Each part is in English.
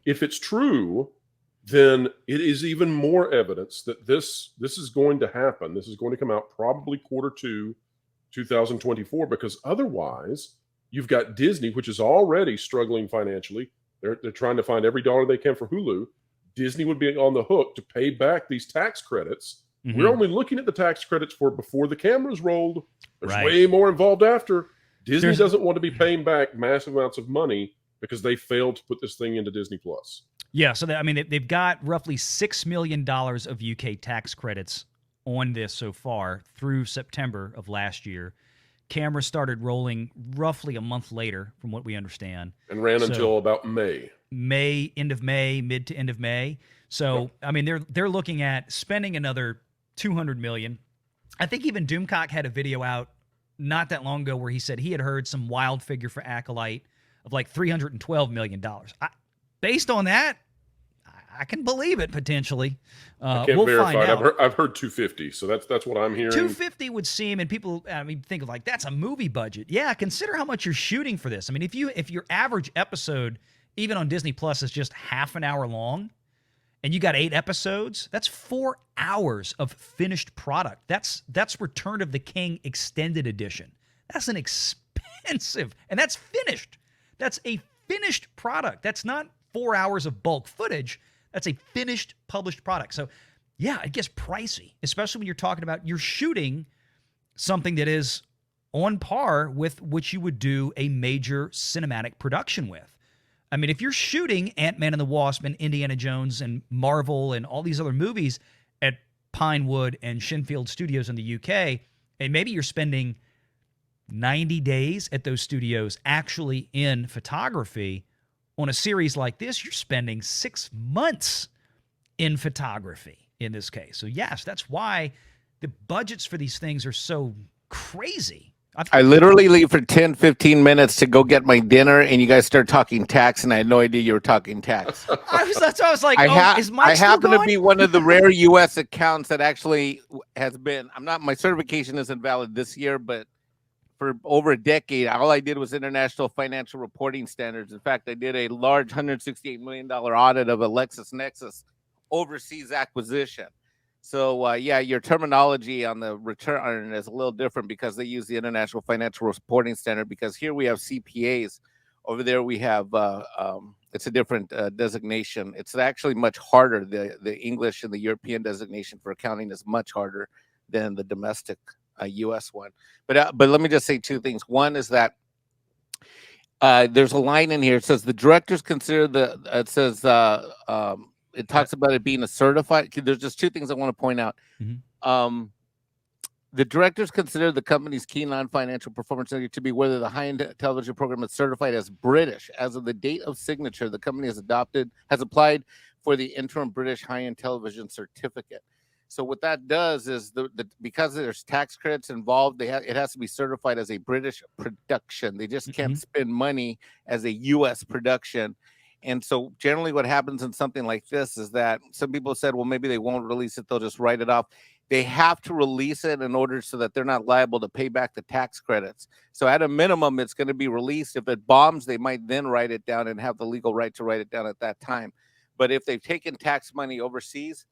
if it's true, then it is even more evidence that this is going to happen. This is going to come out probably Q2 2024, because otherwise you've got Disney, which is already struggling financially. They're trying to find every dollar they can for Hulu. Disney would be on the hook to pay back these tax credits. Mm-hmm. We're only looking at the tax credits for before the cameras rolled. There's Right. way more involved after. Disney doesn't want to be paying back massive amounts of money because they failed to put this thing into Disney Plus. Yeah, so they've got roughly $6 million of UK tax credits on this so far through September of last year. Cameras started rolling roughly a month later, from what we understand, and ran until about May, end of May, mid to end of May. So Yep. I mean, they're looking at spending another $200 million. I think even Doomcock had a video out not that long ago where he said he had heard some wild figure for Acolyte of like $312 million. Based on that, I can believe it potentially. I can't verify it. I've heard 250, so that's what I'm hearing. 250 would seem, and people, think of like that's a movie budget. Yeah, consider how much you're shooting for this. I mean, if your average episode, even on Disney Plus, is just half an hour long, and you got 8 episodes, that's 4 hours of finished product. That's Return of the King Extended Edition. That's an expensive, and that's finished. That's a finished product. That's not 4 hours of bulk footage. That's a finished, published product. So, yeah, it gets pricey, especially when you're talking about you're shooting something that is on par with what you would do a major cinematic production with. I mean, if you're shooting Ant-Man and the Wasp and Indiana Jones and Marvel and all these other movies at Pinewood and Shinfield Studios in the UK, and maybe you're spending 90 days at those studios actually in photography, on a series like this, you're spending 6 months in photography in this case. So yes, that's why the budgets for these things are so crazy. I literally leave for 10, 15 minutes to go get my dinner, and you guys start talking tax, and I had no idea you were talking tax. That's why I was like, is Mike I still happen going? to be one of the rare U.S. accounts that actually has been, my certification isn't valid this year, but for over a decade, all I did was international financial reporting standards. In fact, I did a large $168 million audit of a LexisNexis overseas acquisition. So, your terminology on the return is a little different because they use the international financial reporting standard, because here we have CPAs. Over there we have, it's a different designation. It's actually much harder. The English and the European designation for accounting is much harder than the domestic U.S. one. But let me just say 2 things. One is that there's a line in here. It says the directors consider it talks about it being a certified. There's just 2 things I want to point out. Mm-hmm. The directors consider the company's key non-financial performance to be whether the high-end television program is certified as British. As of the date of signature, the company has applied for the interim British high-end television certificate. So what that does is because there's tax credits involved, it has to be certified as a British production. They just can't spend money as a U.S. production. And so generally what happens in something like this is that some people said, well, maybe they won't release it. They'll just write it off. They have to release it in order so that they're not liable to pay back the tax credits. So at a minimum, it's going to be released. If it bombs, they might then write it down and have the legal right to write it down at that time. But if they've taken tax money overseas,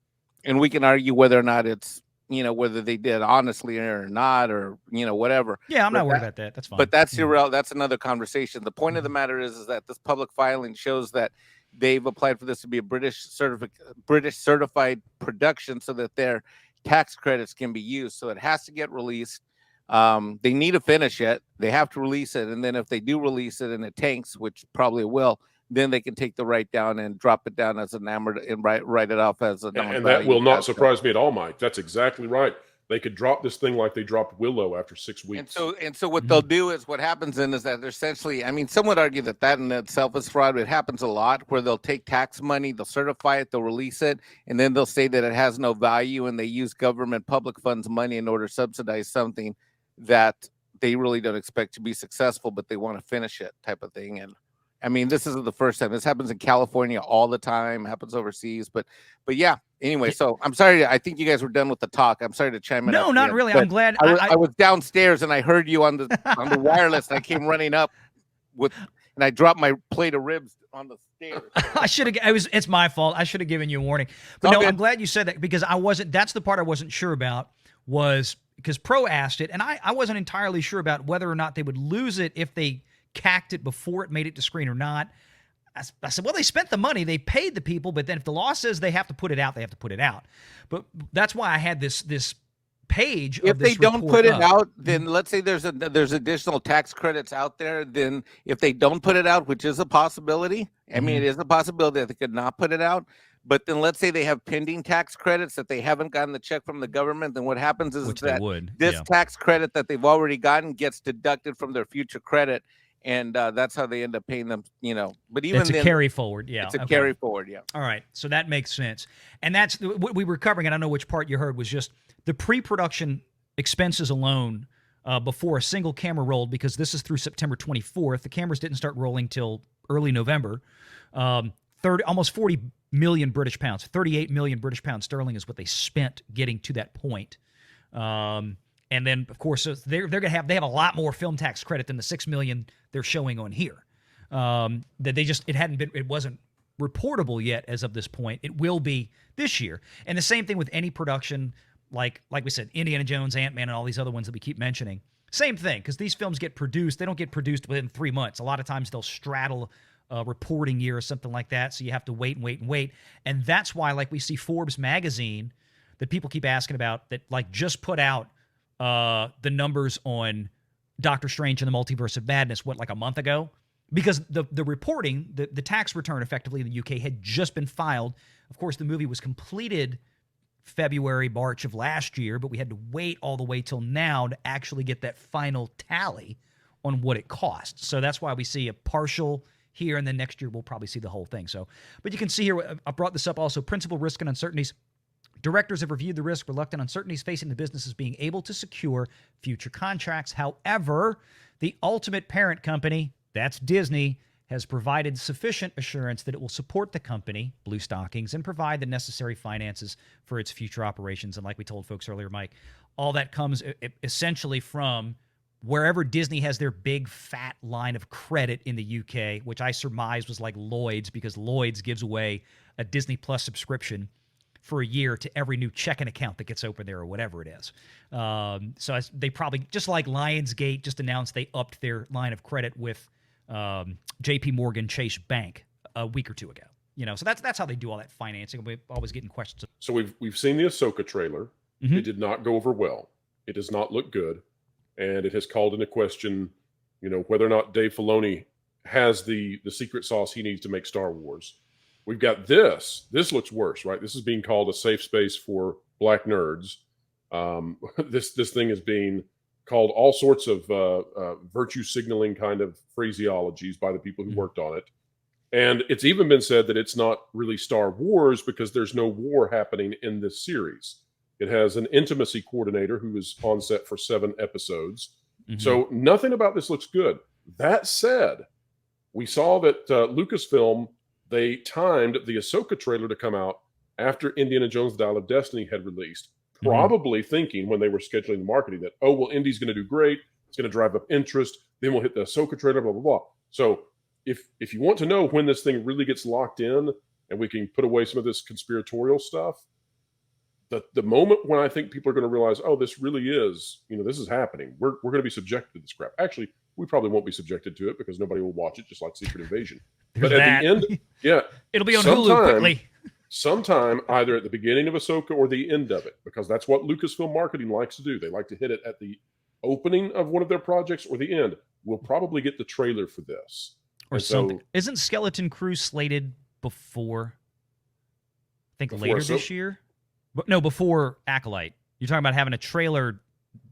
and we can argue whether or not it's, whether they did honestly or not, or, whatever. Yeah, I'm not worried about that. That's fine. But that's that's another conversation. The point of the matter is that this public filing shows that they've applied for this to be a British certified production so that their tax credits can be used. So it has to get released. They need to finish it. They have to release it. And then if they do release it and it tanks, which probably will, then they can take the write down and drop it down as an and write it off as a and that will not surprise me at all, Mike. That's exactly right. They could drop this thing like they dropped Willow after 6 weeks. And so what they'll do is what happens then is that they're essentially, some would argue that in itself is fraud. It happens a lot where they'll take tax money, they'll certify it, they'll release it, and then they'll say that it has no value, and they use government public funds money in order to subsidize something that they really don't expect to be successful, but they want to finish it type of thing. And this isn't the first time. This happens in California all the time, happens overseas. But yeah, anyway, so I'm sorry. I think you guys were done with the talk. I'm sorry to chime in. No, not really. I'm glad. I was downstairs and I heard you on the wireless, and I came running up and I dropped my plate of ribs on the stairs. I should have. It's my fault. I should have given you a warning. But no, Okay. I'm glad you said that because I wasn't. That's the part I wasn't sure about. Was because Pro asked it, and I wasn't entirely sure about whether or not they would lose it if they cacked it before it made it to screen or not. I said, well, they spent the money, they paid the people, but then if the law says they have to put it out, they have to put it out. But that's why I had this page. If of this they don't report put it up. out, then let's say there's additional tax credits out there. Then if they don't put it out, which is a possibility, I mean, it is a possibility that they could not put it out. But then let's say they have pending tax credits that they haven't gotten the check from the government. Then what happens is Which that they would. this Yeah. tax credit that they've already gotten gets deducted from their future credit. And that's how they end up paying them, But even It's a then, carry forward. Yeah. it's a okay. carry forward. Yeah. All right. So that makes sense. And that's what we were covering. And I don't know which part you heard was just the pre-production expenses alone before a single camera rolled, because this is through September 24th. The cameras didn't start rolling till early November. Almost 40 million British pounds, 38 million British pounds sterling is what they spent getting to that point. And then, of course, they're going to have a lot more film tax credit than the 6 million they're showing on here. That it wasn't reportable yet as of this point. It will be this year. And the same thing with any production, like we said, Indiana Jones, Ant-Man, and all these other ones that we keep mentioning. Same thing, because these films get produced. They don't get produced within 3 months. A lot of times they'll straddle a reporting year or something like that. So you have to wait and wait and wait. And that's why, like we see Forbes magazine that people keep asking about that just put out the numbers on Doctor Strange and the Multiverse of Madness, like a month ago? Because the reporting, the tax return effectively in the UK had just been filed. Of course, the movie was completed February, March of last year, but we had to wait all the way till now to actually get that final tally on what it cost. So that's why we see a partial here, and then next year we'll probably see the whole thing. So, but you can see here, I brought this up also, principal risk and uncertainties. Directors have reviewed the risk, reluctant uncertainties facing the businesses being able to secure future contracts. However, the ultimate parent company, that's Disney, has provided sufficient assurance that it will support the company, Blue Stockings, and provide the necessary finances for its future operations. And like we told folks earlier, Mike, all that comes essentially from wherever Disney has their big fat line of credit in the UK, which I surmise was like Lloyd's, because Lloyd's gives away a Disney Plus subscription for a year to every new checking account that gets open there or whatever it is. So they probably, just like Lionsgate just announced they upped their line of credit with JP Morgan Chase Bank a week or two ago. So that's how they do all that financing. We're always getting questions. So we've seen the Ahsoka trailer. Mhm. It did not go over well. It does not look good. And it has called into question, whether or not Dave Filoni has the secret sauce he needs to make Star Wars. We've got this. This looks worse, right? This is being called a safe space for black nerds. This thing is being called all sorts of virtue signaling kind of phraseologies by the people who worked on it. And it's even been said that it's not really Star Wars because there's no war happening in this series. It has an intimacy coordinator who is on set for 7 episodes. Mhm. So nothing about this looks good. That said, we saw that Lucasfilm, they timed the Ahsoka trailer to come out after Indiana Jones: The Dial of Destiny had released, probably thinking when they were scheduling the marketing that, oh, well, Indy's going to do great. It's going to drive up interest. Then we'll hit the Ahsoka trailer, blah, blah, blah. So if you want to know when this thing really gets locked in and we can put away some of this conspiratorial stuff, the moment when I think people are going to realize, oh, this really is, this is happening. We're going to be subjected to this crap. Actually, we probably won't be subjected to it because nobody will watch it, just like Secret Invasion. There's But at that. the end, yeah. It'll be on Hulu quickly. Sometime either at the beginning of Ahsoka or the end of it, because that's what Lucasfilm marketing likes to do. They like to hit it at the opening of one of their projects or the end. We'll probably get the trailer for this. Or And something. so, Isn't Skeleton Crew slated before? I think Before later Ahsoka? this year? But no, before Acolyte. You're talking about having a trailer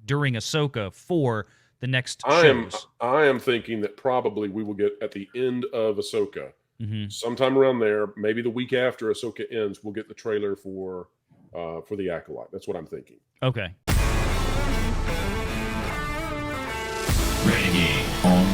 during Ahsoka for the next shows. I am thinking that probably we will get at the end of Ahsoka, Mhm. sometime around there, maybe the week after Ahsoka ends, we'll get the trailer for the Acolyte. That's what I'm thinking. Okay. Renegade on